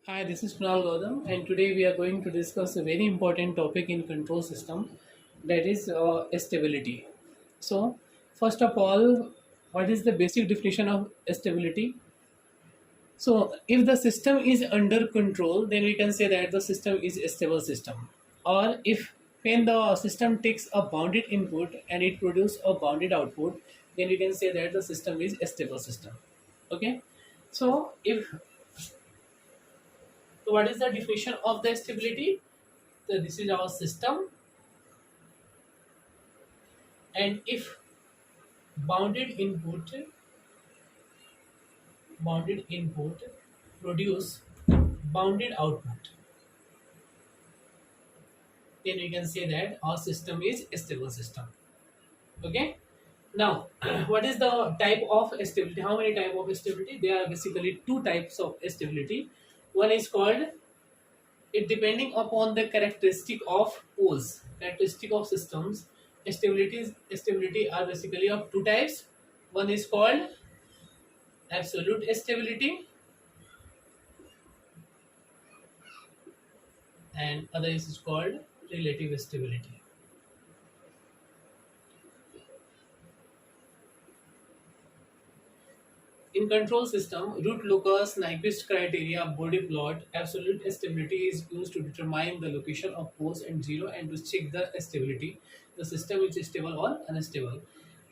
Hi, this is Kunal Gautam, and today we are going to discuss a very important topic in control system, that is stability. So, first of all, what is the basic definition of stability? So, if the system is under control, then we can say that the system is a stable system. Or if when the system takes a bounded input and it produces a bounded output, then we can say that the system is a stable system. Okay. So, if so, what is the definition of the stability? So this is our system, and if bounded input bounded input produce bounded output, then we can say that our system is a stable system. Okay. Now, what is the type of stability? How many type of stability? There are basically two types of stability. One is called, it depending upon the characteristic of poles, characteristic of systems. Stability are basically of two types. One is called absolute stability, and other is called relative stability. In control system, root locus, Nyquist criteria, body plot, absolute stability is used to determine the location of poles and zero and to check the stability. The system is stable or unstable.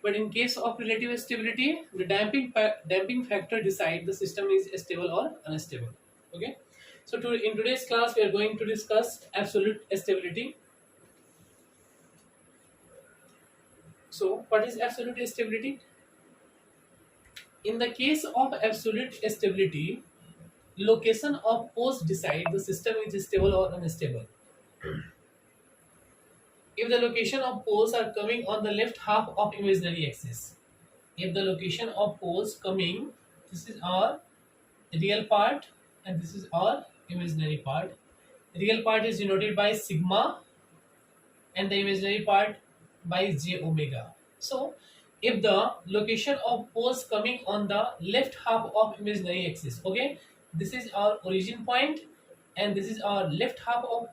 But in case of relative stability, the damping factor decide the system is stable or unstable. Okay. So in today's class, we are going to discuss absolute stability. So what is absolute stability? In the case of absolute stability, location of poles decide the system is stable or unstable. If the location of poles are coming on the left half of imaginary axis, if the location of poles coming, this is our real part and this is our imaginary part. Real part is denoted by sigma and the imaginary part by j omega. So, if the location of poles coming on the left half of imaginary axis, okay, this is our origin point and this is our left half of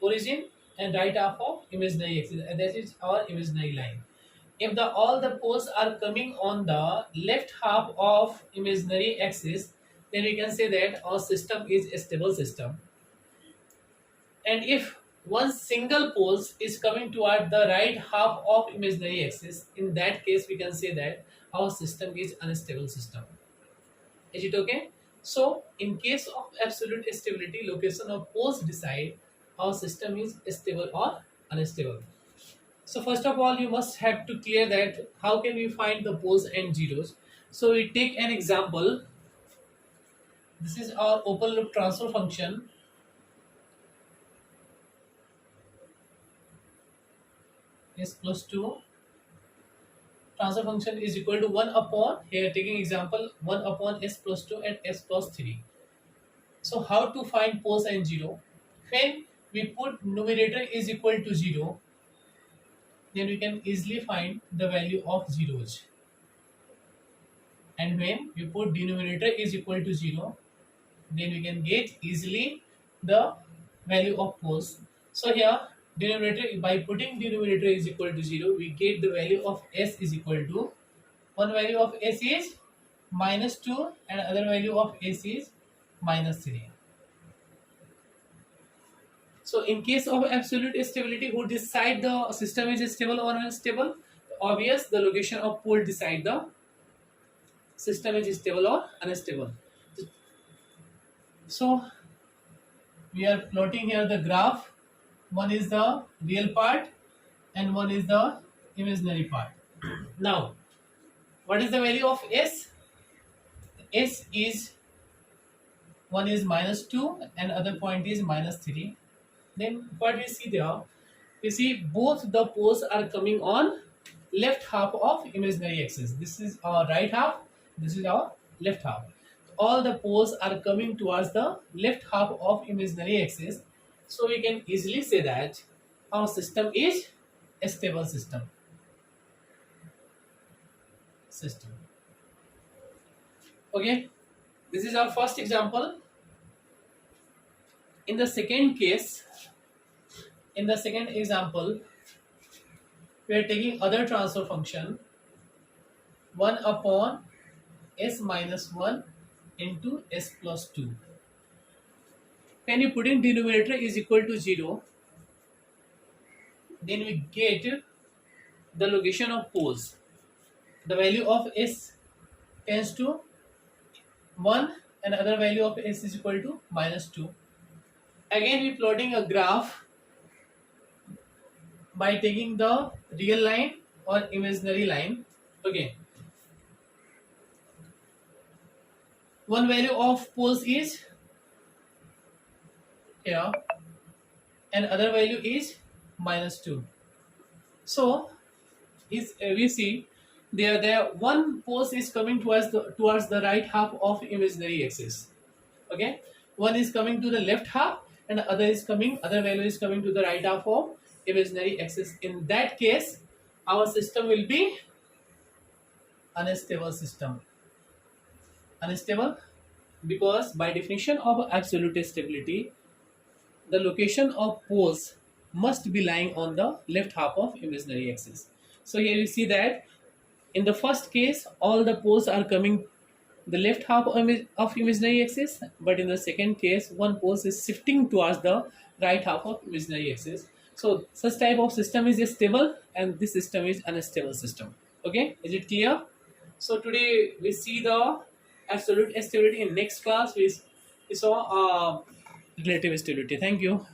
origin and right half of imaginary axis, and that is our imaginary line. If the all the poles are coming on the left half of imaginary axis, then we can say that our system is a stable system. And if one single pole is coming toward the right half of imaginary axis, in that case we can say that our system is unstable system. Is it okay? So in case of absolute stability, location of poles decide our system is stable or unstable. So first of all, you must have to clear that how can we find the poles and zeros. So we take an example. This is our open loop transfer function is close to transfer function is equal to 1 upon, here taking example, 1 upon s plus 2 and s plus 3. So how to find poles and 0? When we put numerator is equal to 0, then we can easily find the value of zeros. And when we put denominator is equal to 0, then we can get easily the value of poles. So here denominator, by putting denominator is equal to 0, we get the value of s is equal to, one value of s is minus 2 and other value of s is minus 3. So in case of absolute stability, who decide the system is stable or unstable? Obvious, the location of pole decide the system is stable or unstable. So we are plotting here the graph. One is the real part and one is the imaginary part. Now, what is the value of s? S is, one is minus 2 and other point is minus 3. Then what we see there, we see both the poles are coming on left half of imaginary axis. This is our right half, this is our left half. All the poles are coming towards the left half of imaginary axis. So we can easily say that our system is a stable system. Okay, this is our first example. In the second case, in the second example, we are taking other transfer function 1 upon s minus 1 into s plus 2. When you put in denominator is equal to 0, then we get the location of poles. The value of s tends to 1 and other value of s is equal to minus 2. Again we plotting a graph by taking the real line or imaginary line. Okay, one value of poles is here and other value is minus 2. So is we see there one pole is coming towards the right half of imaginary axis. Okay, one is coming to the left half and other value is coming to the right half of imaginary axis. In that case our system will be unstable system. Unstable because by definition of absolute stability the location of poles must be lying on the left half of imaginary axis. So here you see that in the first case all the poles are coming the left half of imaginary axis, but in the second case one pole is shifting towards the right half of imaginary axis. So such type of system is stable and this system is unstable system. Okay, is it clear? So today we see the absolute stability. In next class we saw relative stability. Thank you.